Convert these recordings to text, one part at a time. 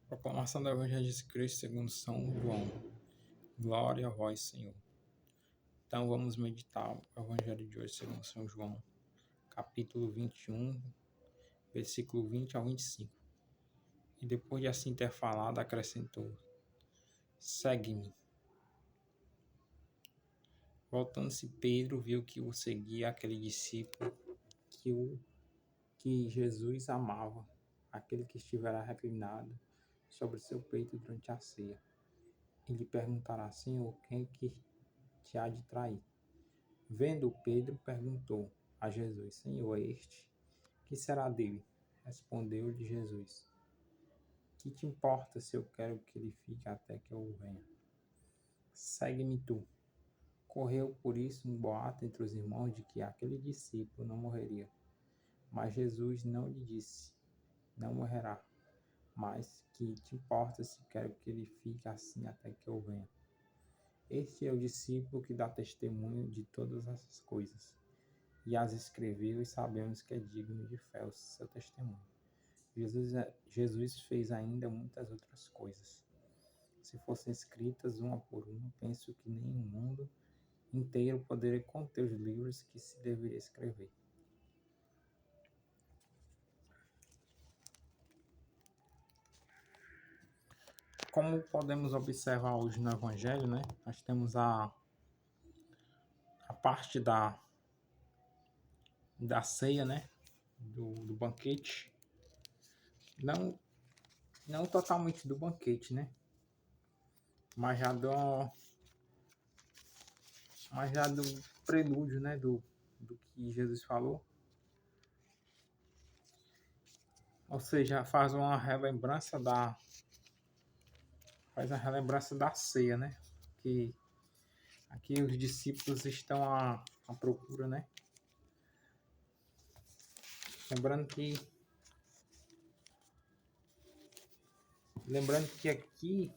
Proclamação do Evangelho de Cristo segundo São João. Glória a vós, Senhor. Então vamos meditar o Evangelho de hoje segundo São João, capítulo 21, versículo 20 ao 25. E depois de assim ter falado, acrescentou: Segue-me. Voltando-se, Pedro viu que o seguia aquele discípulo que Jesus amava, aquele que estivera reclinado sobre seu peito durante a ceia. E lhe perguntará: Senhor, quem que te há de trair? Vendo Pedro, perguntou a Jesus: Senhor, é este? Que será dele? Respondeu-lhe Jesus: Que te importa se eu quero que ele fique até que eu venha? Segue-me tu. Correu por isso um boato entre os irmãos de que aquele discípulo não morreria. Mas Jesus não lhe disse: Não morrerá. Mas que te importa se quero que ele fique assim até que eu venha? Este é o discípulo que dá testemunho de todas essas coisas, e as escreveu, e sabemos que é digno de fé o seu testemunho. Jesus fez ainda muitas outras coisas. Se fossem escritas uma por uma, penso que nem o mundo inteiro poderia conter os livros que se deveria escrever. Como podemos observar hoje no Evangelho, né? Nós temos a parte da ceia, né? Do banquete. Não totalmente do banquete, né? Mas já do prelúdio, né? Do que Jesus falou. Ou seja, faz a relembrança da ceia, né? Que aqui os discípulos estão à procura, né? Lembrando que aqui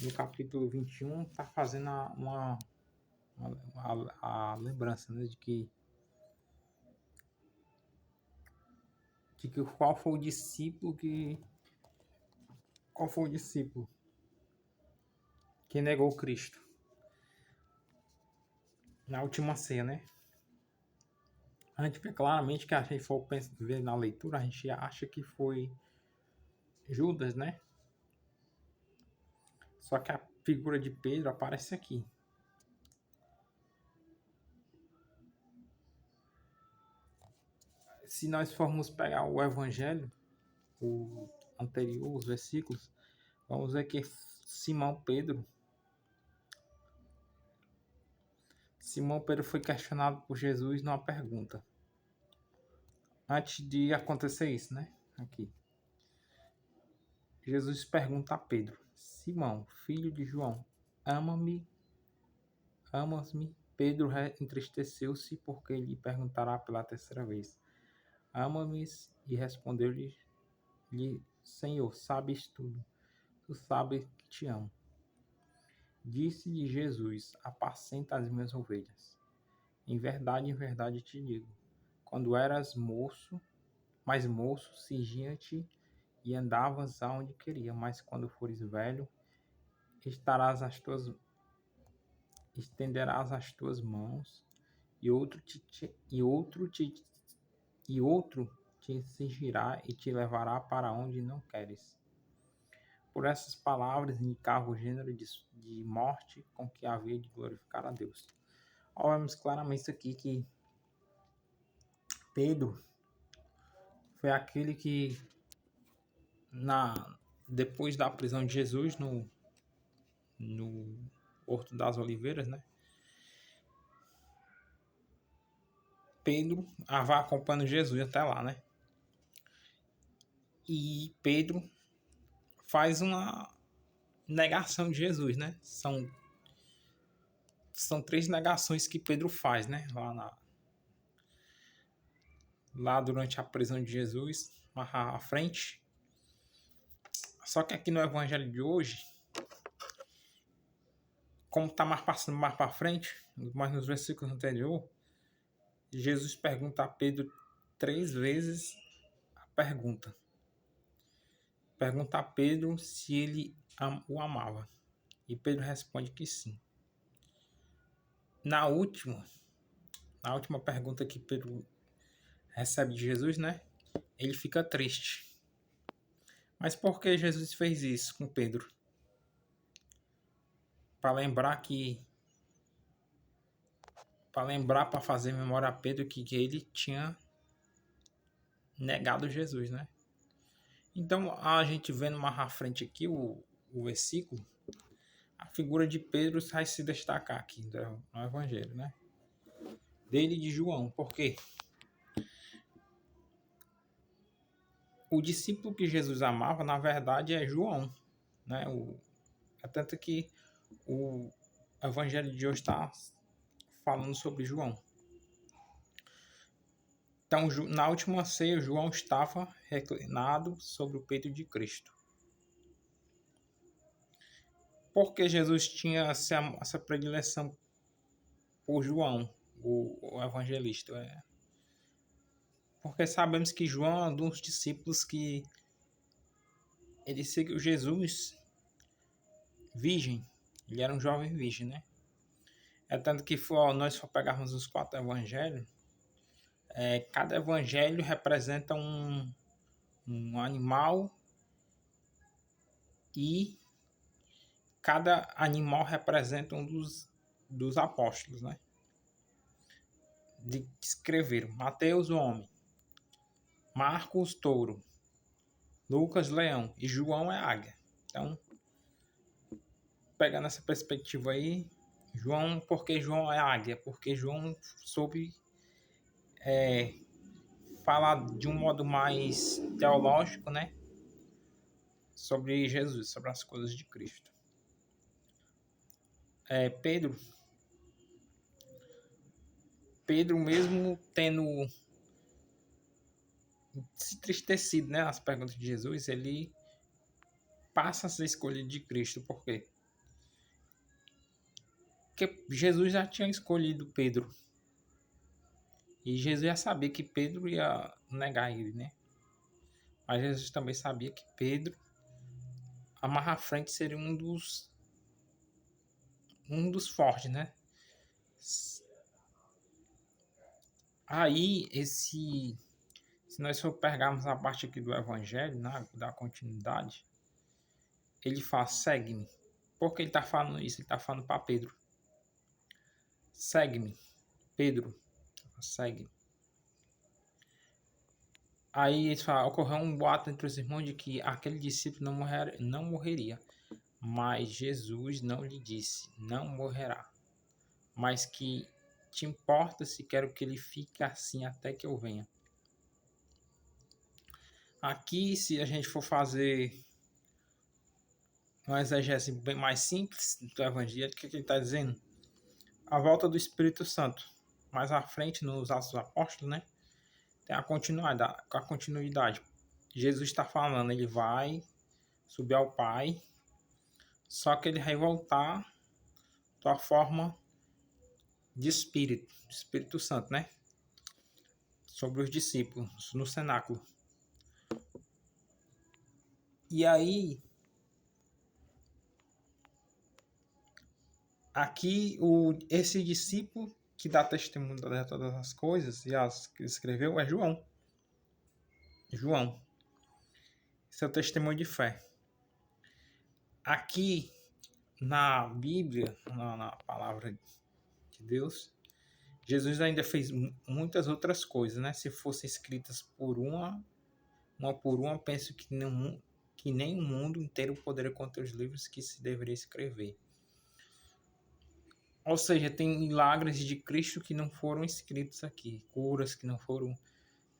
no capítulo 21 está fazendo a lembrança, né, de que qual foi o discípulo que negou Cristo na última ceia, né? A gente vê claramente que a gente for ver na leitura, a gente acha que foi Judas, né? Só que a figura de Pedro aparece aqui. Se nós formos pegar o Evangelho, o anterior, os versículos, vamos ver que Simão Pedro foi questionado por Jesus numa pergunta. Antes de acontecer isso, né? Aqui. Jesus pergunta a Pedro: Simão, filho de João, amas-me? Pedro entristeceu-se porque lhe perguntará pela terceira vez: Ama-me? E respondeu-lhe: Senhor, sabes tudo. Tu sabes que te amo. Disse-lhe Jesus: Apacenta as minhas ovelhas. Em verdade te digo, quando eras mais moço, cingia-te e andavas aonde queria, mas quando fores velho, estenderás as tuas mãos e outro te cingirá e te levará para onde não queres. Por essas palavras indicava o gênero de morte com que havia de glorificar a Deus. Vemos claramente aqui que Pedro foi aquele que depois da prisão de Jesus no Horto das Oliveiras, né? Pedro vai acompanhando Jesus até lá, né? E Pedro faz uma negação de Jesus, né? São 3 negações que Pedro faz, né? Lá durante a prisão de Jesus, mais à frente. Só que aqui no Evangelho de hoje, como está passando mais para frente, mas nos versículos anteriores, Jesus pergunta a Pedro 3 vezes a pergunta. pergunta a Pedro se ele o amava. E Pedro responde que sim. Na última pergunta que Pedro recebe de Jesus, né? Ele fica triste. Mas por que Jesus fez isso com Pedro? Para fazer memória a Pedro que ele tinha negado Jesus, né? Então, a gente vendo mais à frente aqui o versículo, a figura de Pedro vai se destacar aqui no Evangelho, né? Dele e de João. Por quê? O discípulo que Jesus amava, na verdade, é João, né? É tanto que o Evangelho de hoje está falando sobre João. Então, na última ceia, João estava reclinado sobre o peito de Cristo. Porque Jesus tinha essa predileção por João, o evangelista? Porque sabemos que João é um dos discípulos que ele seguiu Jesus virgem. Ele era um jovem virgem, né? É tanto que nós for pegarmos os 4 evangelhos, cada evangelho representa um animal e cada animal representa um dos apóstolos, né? De escrever. Mateus, o homem. Marcos, touro. Lucas, leão. E João é águia. Então, pegando essa perspectiva aí, porque João é águia? Porque João soube falar de um modo mais teológico, né? Sobre Jesus, sobre as coisas de Cristo. Pedro mesmo tendo se entristecido, né, as perguntas de Jesus, ele passa a ser escolhido de Cristo. Por quê? Porque Jesus já tinha escolhido Pedro. E Jesus já sabia que Pedro ia negar ele, né? Mas Jesus também sabia que Pedro, a mais à frente, seria um dos fortes, né? Aí, se nós for pegarmos a parte aqui do Evangelho, né, da continuidade, ele fala, segue-me. Por que ele está falando isso? Ele está falando para Pedro. Segue-me, Pedro, segue. Aí ele fala, ocorreu um boato entre os irmãos de que aquele discípulo não morreria. Mas Jesus não lhe disse, não morrerá. Mas que te importa se quero que ele fique assim até que eu venha. Aqui, se a gente for fazer uma exegese bem mais simples do Evangelho, o que ele está dizendo? A volta do Espírito Santo. Mais à frente, nos Atos dos Apóstolos, né? Tem a continuidade. Jesus está falando, ele vai subir ao Pai, só que ele vai voltar da forma de Espírito Santo, né? Sobre os discípulos, no cenáculo. E aí, aqui, esse discípulo que dá testemunho de todas as coisas e as que escreveu é João. João. Esse é o testemunho de fé. Aqui, na Bíblia, na palavra de Deus, Jesus ainda fez muitas outras coisas, né? Se fossem escritas por uma por uma, penso que nem o mundo inteiro poderia conter os livros que se deveria escrever. Ou seja, tem milagres de Cristo que não foram escritos aqui, curas que não foram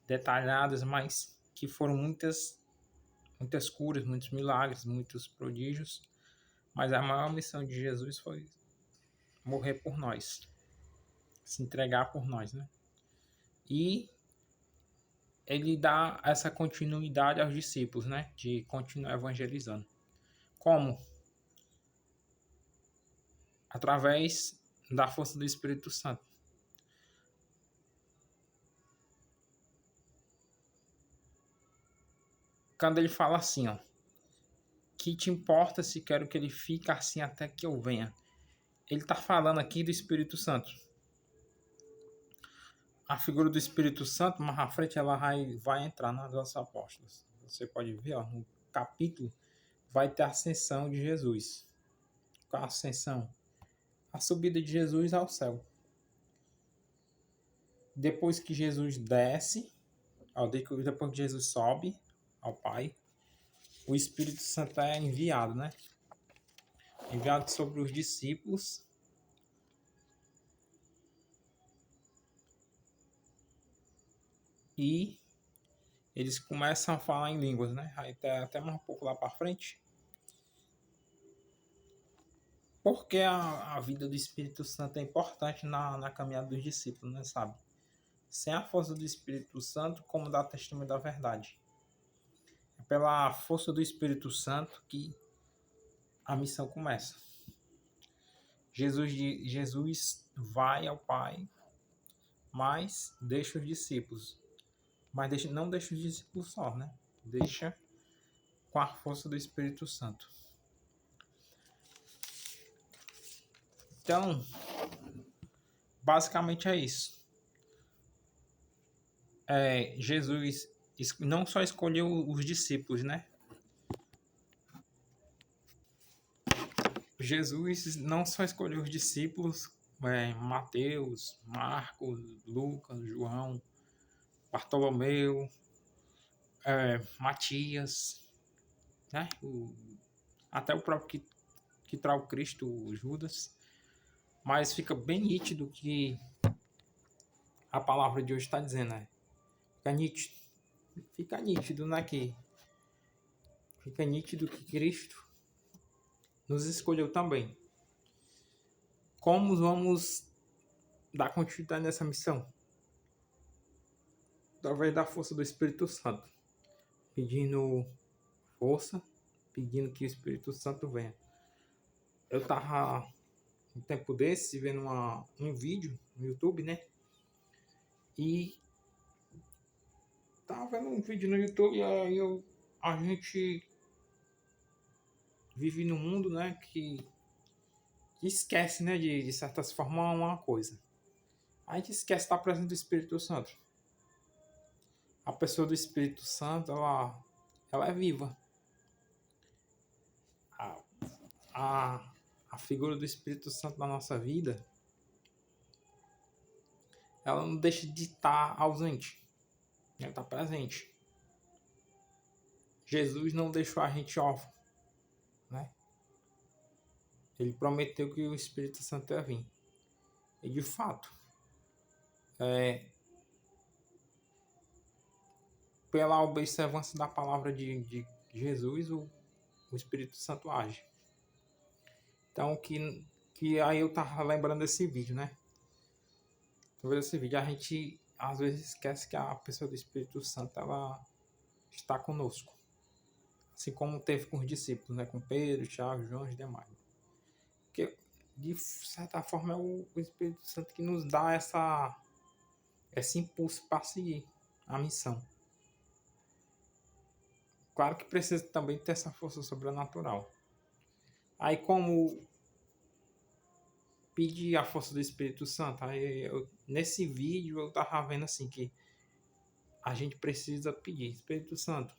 detalhadas, mas que foram muitas curas, muitos milagres, muitos prodígios. Mas a maior missão de Jesus foi morrer por nós, se entregar por nós, né? E ele dá essa continuidade aos discípulos, né? De continuar evangelizando. Como? Através da força do Espírito Santo. Quando ele fala assim, ó, Que te importa se quero que ele fique assim até que eu venha? Ele está falando aqui do Espírito Santo. A figura do Espírito Santo, mais à frente, ela vai entrar nas dos apóstolos. Você pode ver, ó, no capítulo, vai ter a ascensão de Jesus. Qual a ascensão? A subida de Jesus ao céu. Depois que Jesus desce, depois que Jesus sobe ao Pai, o Espírito Santo é enviado, né? Enviado sobre os discípulos. E eles começam a falar em línguas, né? Aí até mais um pouco lá para frente. Porque a vida do Espírito Santo é importante na caminhada dos discípulos, né? Sabe? Sem a força do Espírito Santo, como dá testemunho da verdade. É pela força do Espírito Santo que a missão começa. Jesus vai ao Pai, mas deixa os discípulos. Mas não deixa os discípulos só, né? Deixa com a força do Espírito Santo. Então, basicamente é isso. Jesus não só escolheu os discípulos, né? Jesus não só escolheu os discípulos, Mateus, Marcos, Lucas, João, Bartolomeu, Matias, né? Até o próprio que traz o Cristo, o Judas. Mas fica bem nítido que a palavra de hoje está dizendo, né? Fica nítido, né? Fica nítido que Cristo nos escolheu também. Como vamos dar continuidade nessa missão? Através da força do Espírito Santo. Pedindo força, pedindo que o Espírito Santo venha. Eu estava um tempo desse vendo um vídeo no YouTube, né? E tava vendo um vídeo no YouTube e aí a gente vive num mundo, né, que esquece, né, de certas formas uma coisa. A gente esquece da presença do Espírito Santo. A pessoa do Espírito Santo, ela é viva. A figura do Espírito Santo na nossa vida, ela não deixa de estar ausente. Ela está presente. Jesus não deixou a gente órfão, né? Ele prometeu que o Espírito Santo ia vir. E de fato, pela observância da palavra de Jesus, o Espírito Santo age. Então, que aí eu tava lembrando desse vídeo, né? Talvez esse vídeo a gente às vezes esquece que a pessoa do Espírito Santo, ela está conosco. Assim como teve com os discípulos, né? Com Pedro, Tiago, João e demais. Porque, de certa forma, é o Espírito Santo que nos dá esse impulso para seguir a missão. Claro que precisa também ter essa força sobrenatural. Aí, como pedir a força do Espírito Santo? Aí, nesse vídeo, eu tava vendo assim que a gente precisa pedir: Espírito Santo,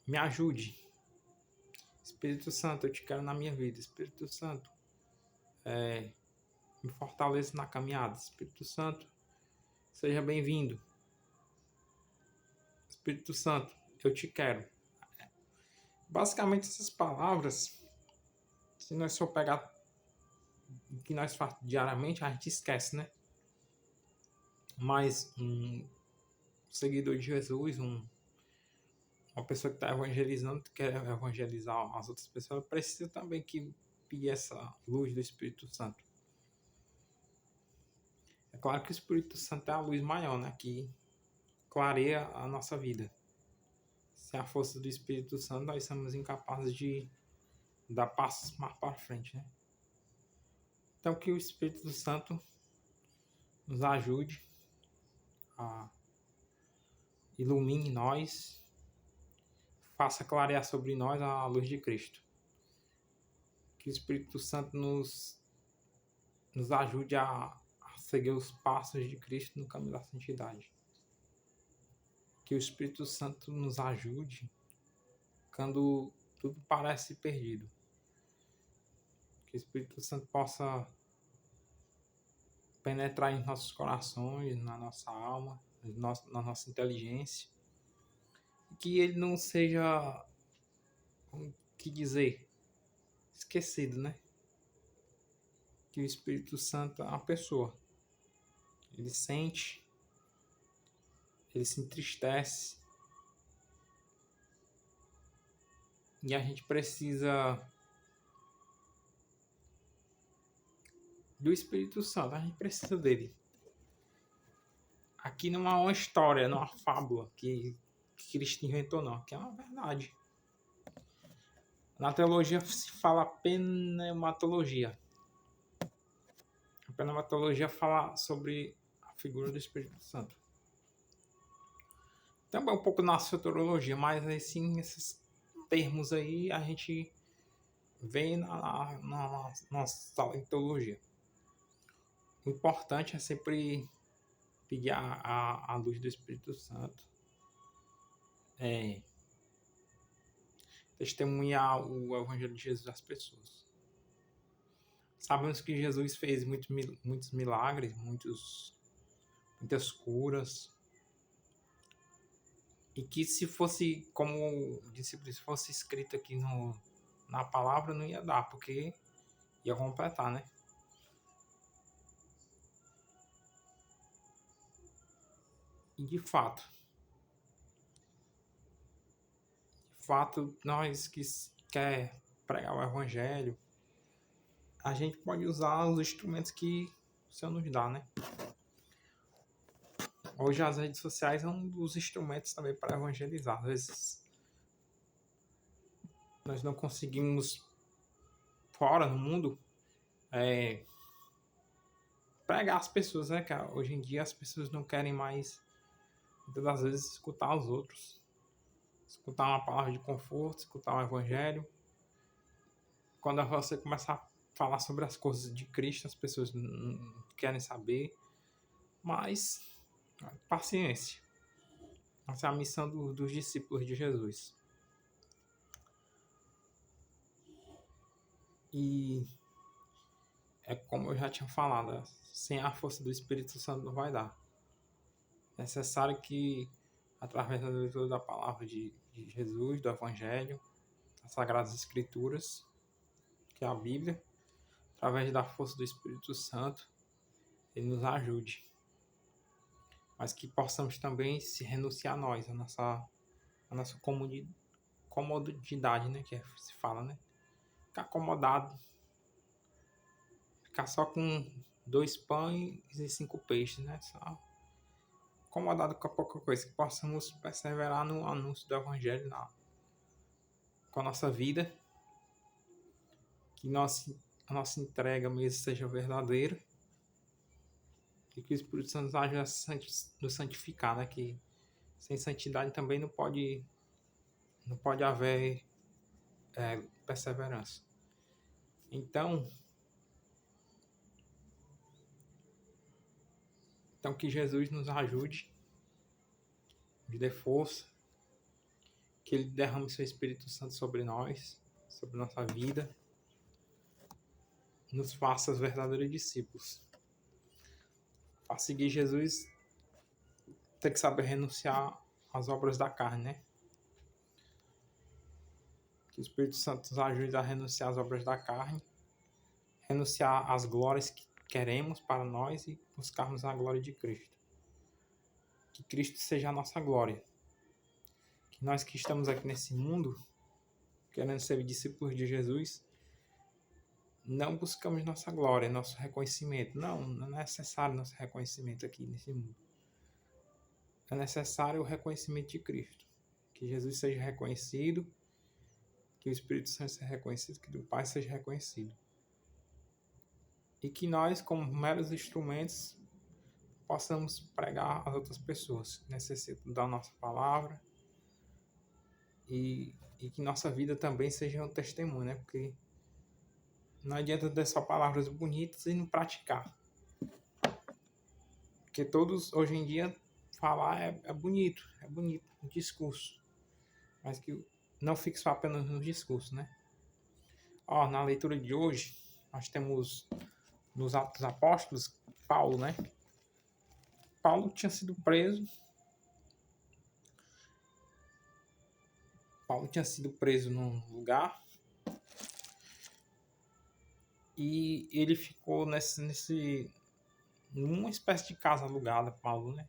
me ajude. Espírito Santo, eu te quero na minha vida. Espírito Santo, me fortaleça na caminhada. Espírito Santo, seja bem-vindo. Espírito Santo, eu te quero. Basicamente, essas palavras, se nós for pegar o que nós fazemos diariamente, a gente esquece, né? Mas um seguidor de Jesus, uma pessoa que está evangelizando, que quer evangelizar as outras pessoas, precisa também que pedir essa luz do Espírito Santo. É claro que o Espírito Santo é a luz maior, né? Que clareia a nossa vida. Sem a força do Espírito Santo, nós somos incapazes de dar passos mais para frente, né? Então, que o Espírito Santo nos ajude, ilumine nós, faça clarear sobre nós a luz de Cristo. Que o Espírito Santo nos ajude a seguir os passos de Cristo no caminho da santidade. Que o Espírito Santo nos ajude quando tudo parece perdido. Que o Espírito Santo possa penetrar em nossos corações, na nossa alma, na nossa inteligência. Que ele não seja, o que dizer, esquecido, né? Que o Espírito Santo é uma pessoa. Ele sente, ele se entristece. E a gente precisa do Espírito Santo, a gente precisa dele. Aqui não é uma história, não é uma fábula que Cristo inventou, não. Aqui é uma verdade. Na teologia se fala pneumatologia. A pneumatologia fala sobre a figura do Espírito Santo. Também um pouco na soteriologia, mas assim, esses termos aí a gente vê na nossa teologia. O importante é sempre pedir a luz do Espírito Santo, testemunhar o Evangelho de Jesus às pessoas. Sabemos que Jesus fez muitos milagres, muitas curas, e que se fosse, como discípulo, se fosse escrito aqui na palavra, não ia dar, porque ia completar, né? E de fato, nós que quer pregar o Evangelho, a gente pode usar os instrumentos que o Senhor nos dá, né? Hoje as redes sociais são um dos instrumentos também para evangelizar. Às vezes nós não conseguimos, fora no mundo, pregar as pessoas, né? Que hoje em dia as pessoas não querem mais, muitas das vezes, escutar os outros. Escutar uma palavra de conforto, escutar o Evangelho. Quando você começar a falar sobre as coisas de Cristo, as pessoas não querem saber. Mas, paciência. Essa é a missão dos discípulos de Jesus. E é como eu já tinha falado, sem a força do Espírito Santo não vai dar. É necessário que, através da leitura da palavra de Jesus, do Evangelho, das Sagradas Escrituras, que é a Bíblia, através da força do Espírito Santo, ele nos ajude. Mas que possamos também se renunciar a nós, a nossa comodidade, né? Que se fala, né? Ficar acomodado. Ficar só com 2 pães e 5 peixes, né? Só acomodado com a pouca coisa. Que possamos perseverar no anúncio do Evangelho com a nossa vida. Que a nossa entrega mesmo seja verdadeira. E que o Espírito Santo nos ajude a nos santificar, né? Que sem santidade também não pode haver perseverança. Então que Jesus nos ajude, nos dê força, que Ele derrame seu Espírito Santo sobre nós, sobre nossa vida, nos faça os verdadeiros discípulos. Para seguir Jesus, tem que saber renunciar às obras da carne, né? Que o Espírito Santo nos ajude a renunciar às obras da carne, renunciar às glórias que queremos para nós e buscarmos a glória de Cristo. Que Cristo seja a nossa glória. Que nós que estamos aqui nesse mundo, querendo ser discípulos de Jesus, não buscamos nossa glória, nosso reconhecimento. Não é necessário nosso reconhecimento aqui nesse mundo. É necessário o reconhecimento de Cristo. Que Jesus seja reconhecido, que o Espírito Santo seja reconhecido, que o Pai seja reconhecido. E que nós, como meros instrumentos, possamos pregar às outras pessoas que necessitam da nossa palavra, e que nossa vida também seja um testemunho, né? Porque não adianta ter só palavras bonitas e não praticar. Porque todos, hoje em dia, falar é bonito, o discurso. Mas que não fique só apenas no discurso, né? Ó, na leitura de hoje, nós temos nos Atos Apóstolos, Paulo, né? Paulo tinha sido preso. Paulo tinha sido preso num lugar e ele ficou numa espécie de casa alugada, Paulo, né?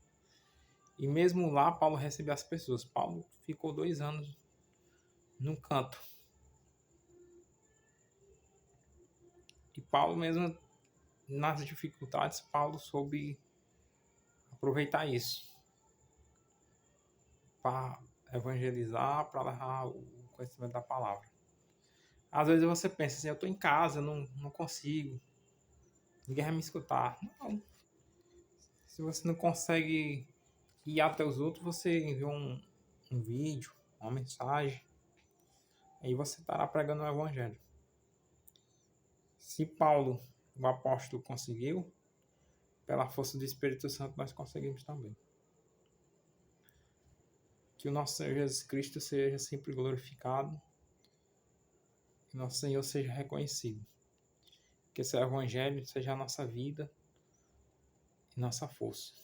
E mesmo lá, Paulo recebeu as pessoas. Paulo ficou 2 anos num canto. E Paulo, mesmo nas dificuldades, Paulo soube aproveitar isso para evangelizar, para levar o conhecimento da palavra. Às vezes você pensa assim, eu estou em casa, não consigo, ninguém vai me escutar. Não. Se você não consegue ir até os outros, você envia um vídeo, uma mensagem, aí você estará pregando o evangelho. Se Paulo, o apóstolo, conseguiu, pela força do Espírito Santo nós conseguimos também. Que o nosso Senhor Jesus Cristo seja sempre glorificado, que o nosso Senhor seja reconhecido. Que esse evangelho seja a nossa vida e nossa força.